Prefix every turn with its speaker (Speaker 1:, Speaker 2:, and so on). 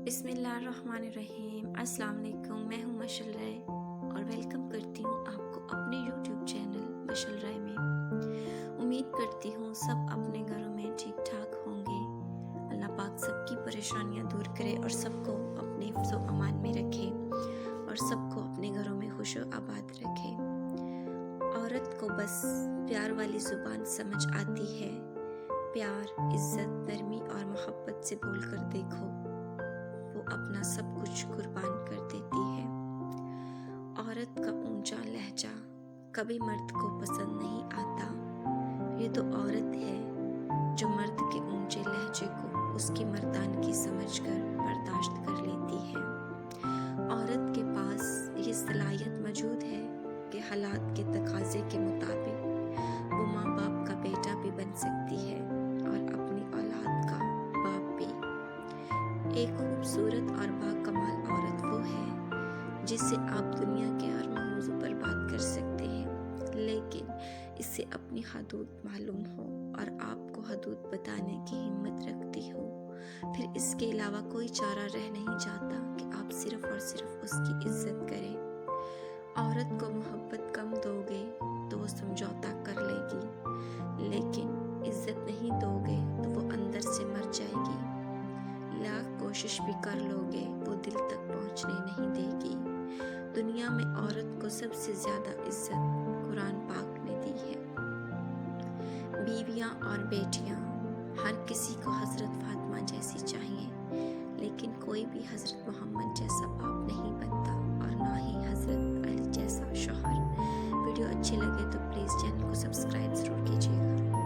Speaker 1: बिस्मिल्लाहिर्रहमानिर्रहीम। अस्सलाम वालेकुम। मैं हूँ मशल राय और वेलकम करती हूँ आपको अपने यूट्यूब चैनल मशल राय में। उम्मीद करती हूँ सब अपने घरों में ठीक ठाक होंगे। अल्लाह पाक सबकी परेशानियाँ दूर करे और सबको अपने हिफ्ज़ व अमान में रखे और सबको अपने घरों में खुश व आबाद रखे। औरत को बस प्यार वाली ज़ुबान समझ आती है। प्यार, इज़्ज़त, नरमी और मोहब्बत से बोल कर देखो, वो अपना सब कुछ कुर्बान कर देती है। औरत का ऊंचा लहजा कभी मर्द को पसंद नहीं आता। ये तो औरत है जो मर्द के ऊंचे लहजे को उसकी मर्दानगी समझकर बर्दाश्त कर लेती है। औरत के पास ये सलाहियत मौजूद है कि हालात के तकाजे के मुताबिक वो माँ बाप का बेटा भी बन सकती है और अपनी औलाद का बाप भी। एक खूबसूरत और बाकमाल औरत वो है जिसे आप दुनिया के हर मौजू पर बात कर सकते हैं, लेकिन इसे अपनी हदूद मालूम हो और आपको हदूद बताने की हिम्मत रखती हो। फिर इसके अलावा कोई चारा रह नहीं जाता कि आप सिर्फ और सिर्फ उसकी इज्जत करें। औरत को मोहब्बत कम दोगे तो वो समझौता कर लेगी, लेकिन इज्जत नहीं दोगे तो वो अंदर से मर जाएगी। लाख कोशिश भी कर लोगे वो दिल तक पहुंचने नहीं देगी। दुनिया में औरत को सबसे ज्यादा इज्जत कुरान पाक ने दी है। बीवियां और बेटियां हर किसी को हजरत फातिमा जैसी चाहिए, लेकिन कोई भी हजरत मोहम्मद जैसा बाप नहीं बनता और ना ही हजरत अली जैसा शौहर। वीडियो अच्छी लगे तो प्लीज़ चैनल को सब्सक्राइब जरूर कीजिएगा।